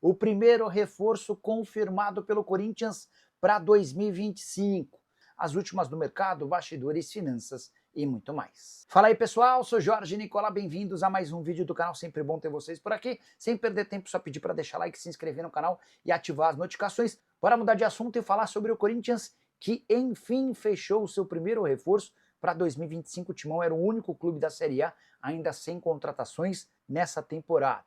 O primeiro reforço confirmado pelo Corinthians para 2025. As últimas do mercado, bastidores, finanças e muito mais. Fala aí pessoal, sou Jorge Nicola, bem-vindos a mais um vídeo do canal, sempre bom ter vocês por aqui. Sem perder tempo, só pedir para deixar like, se inscrever no canal e ativar as notificações. Bora mudar de assunto e falar sobre o Corinthians, que enfim fechou o seu primeiro reforço para 2025. O Timão era o único clube da Série A ainda sem contratações nessa temporada.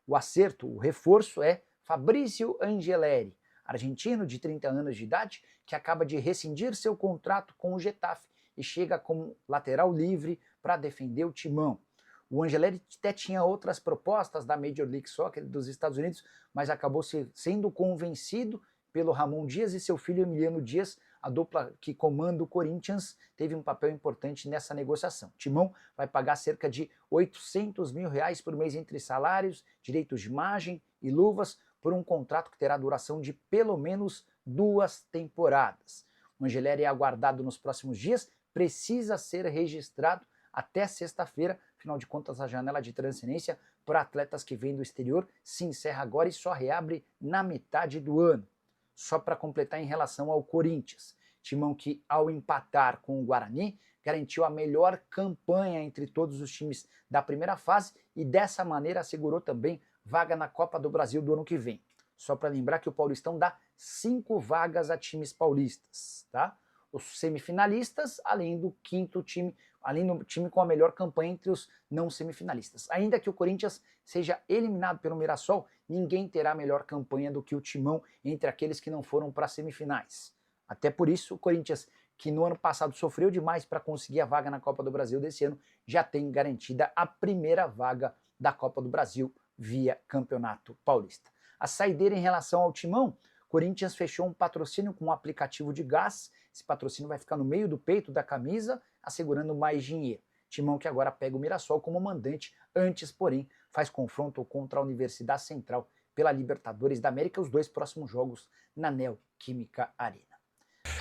O acerto, o reforço é Fabrício Angeleri, argentino de 30 anos de idade, que acaba de rescindir seu contrato com o Getafe e chega como lateral livre para defender o Timão. O Angeleri até tinha outras propostas da Major League Soccer dos Estados Unidos, mas acabou sendo convencido pelo Ramon Dias e seu filho Emiliano Dias. A dupla que comanda o Corinthians teve um papel importante nessa negociação. Timão vai pagar cerca de R$800 mil por mês entre salários, direitos de imagem e luvas, por um contrato que terá duração de pelo menos 2 temporadas. O Angeleri é aguardado nos próximos dias, precisa ser registrado até sexta-feira. Afinal de contas, a janela de transferência para atletas que vêm do exterior se encerra agora e só reabre na metade do ano. Só para completar em relação ao Corinthians, Timão que ao empatar com o Guarani, garantiu a melhor campanha entre todos os times da primeira fase e dessa maneira assegurou também vaga na Copa do Brasil do ano que vem. Só para lembrar que o Paulistão dá 5 vagas a times paulistas, tá? Os semifinalistas, além do quinto time, além do time com a melhor campanha entre os não semifinalistas. Ainda que o Corinthians seja eliminado pelo Mirassol, ninguém terá melhor campanha do que o Timão entre aqueles que não foram para as semifinais. Até por isso, o Corinthians, que no ano passado sofreu demais para conseguir a vaga na Copa do Brasil desse ano, já tem garantida a primeira vaga da Copa do Brasil via Campeonato Paulista. A saideira em relação ao Timão, Corinthians fechou um patrocínio com um aplicativo de gás. Esse patrocínio vai ficar no meio do peito da camisa, assegurando mais dinheiro. Timão que agora pega o Mirassol como mandante, antes, porém, faz confronto contra a Universidade Central pela Libertadores da América, os 2 próximos jogos na Neoquímica Arena.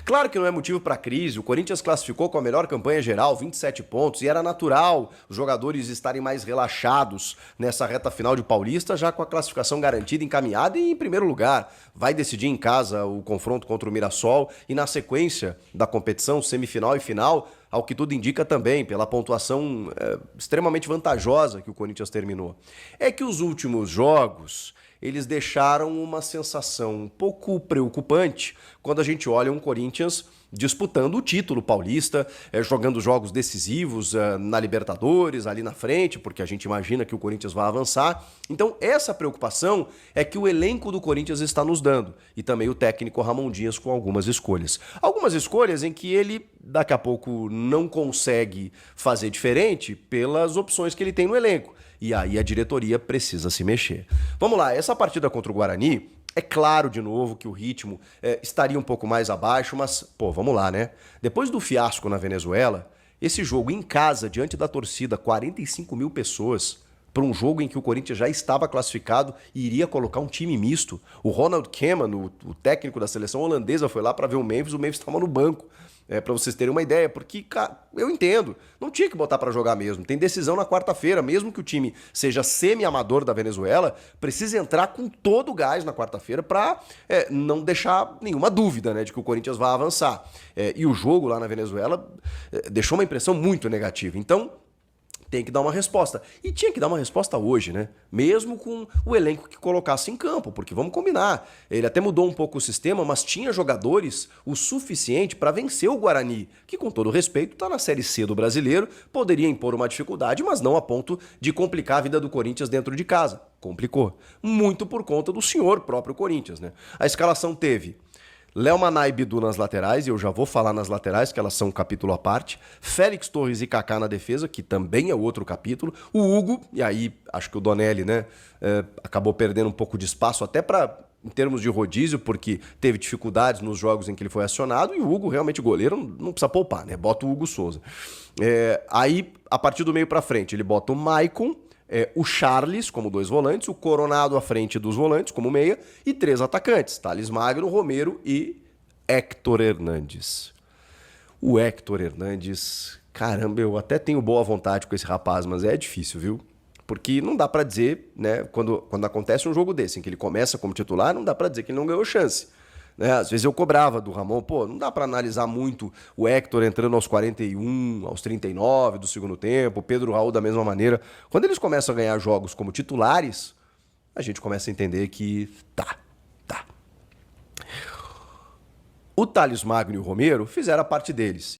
Claro que não é motivo para crise, o Corinthians classificou com a melhor campanha geral, 27 pontos, e era natural os jogadores estarem mais relaxados nessa reta final de Paulista, já com a classificação garantida, encaminhada e em primeiro lugar. Vai decidir em casa o confronto contra o Mirassol e na sequência da competição, semifinal e final, ao que tudo indica também, pela pontuação extremamente vantajosa que o Corinthians terminou. É que os últimos jogos, eles deixaram uma sensação um pouco preocupante quando a gente olha um Corinthians disputando o título paulista, jogando jogos decisivos na Libertadores, ali na frente, porque a gente imagina que o Corinthians vai avançar. Então essa preocupação é que o elenco do Corinthians está nos dando, e também o técnico Ramon Dias com algumas escolhas. Algumas escolhas em que ele daqui a pouco não consegue fazer diferente pelas opções que ele tem no elenco. E aí a diretoria precisa se mexer. Vamos lá, essa partida contra o Guarani, é claro de novo que o ritmo estaria um pouco mais abaixo, mas, pô, vamos lá, né? Depois do fiasco na Venezuela, esse jogo em casa, diante da torcida, 45 mil pessoas, para um jogo em que o Corinthians já estava classificado e iria colocar um time misto. O Ronald Koeman, o técnico da seleção holandesa, foi lá para ver o Memphis estava no banco. Para vocês terem uma ideia, porque, cara, eu entendo, não tinha que botar para jogar mesmo. Tem decisão na quarta-feira, mesmo que o time seja semi-amador da Venezuela, precisa entrar com todo o gás na quarta-feira para não deixar nenhuma dúvida, né, de que o Corinthians vai avançar. E o jogo lá na Venezuela deixou uma impressão muito negativa. Então, tem que dar uma resposta. E tinha que dar uma resposta hoje, né? Mesmo com o elenco que colocasse em campo, porque vamos combinar. Ele até mudou um pouco o sistema, mas tinha jogadores o suficiente para vencer o Guarani, que com todo respeito está na Série C do Brasileiro, poderia impor uma dificuldade, mas não a ponto de complicar a vida do Corinthians dentro de casa. Complicou. Muito por conta do senhor próprio Corinthians, né? A escalação teve Léo Maná e Bidu nas laterais, e eu já vou falar nas laterais, que elas são um capítulo à parte. Félix Torres e Kaká na defesa, que também é outro capítulo. O Hugo, e aí acho que o Donelli, né, acabou perdendo um pouco de espaço até em termos de rodízio, porque teve dificuldades nos jogos em que ele foi acionado, e o Hugo, realmente goleiro, não precisa poupar, né? Bota o Hugo Souza. Aí, a partir do meio pra frente, ele bota o Maicon, o Charles como 2 volantes, o Coronado à frente dos volantes como meia e 3 atacantes, Thales Magno, Romero e Héctor Hernandes. O Héctor Hernandes, caramba, eu até tenho boa vontade com esse rapaz, mas é difícil, viu? Porque não dá para dizer, né, quando acontece um jogo desse, em que ele começa como titular, não dá para dizer que ele não ganhou chance. Né? Às vezes eu cobrava do Ramon, pô, não dá para analisar muito o Hector entrando aos 41, aos 39 do segundo tempo, o Pedro Raul da mesma maneira. Quando eles começam a ganhar jogos como titulares, a gente começa a entender que tá. O Thales Magno e o Romero fizeram a parte deles.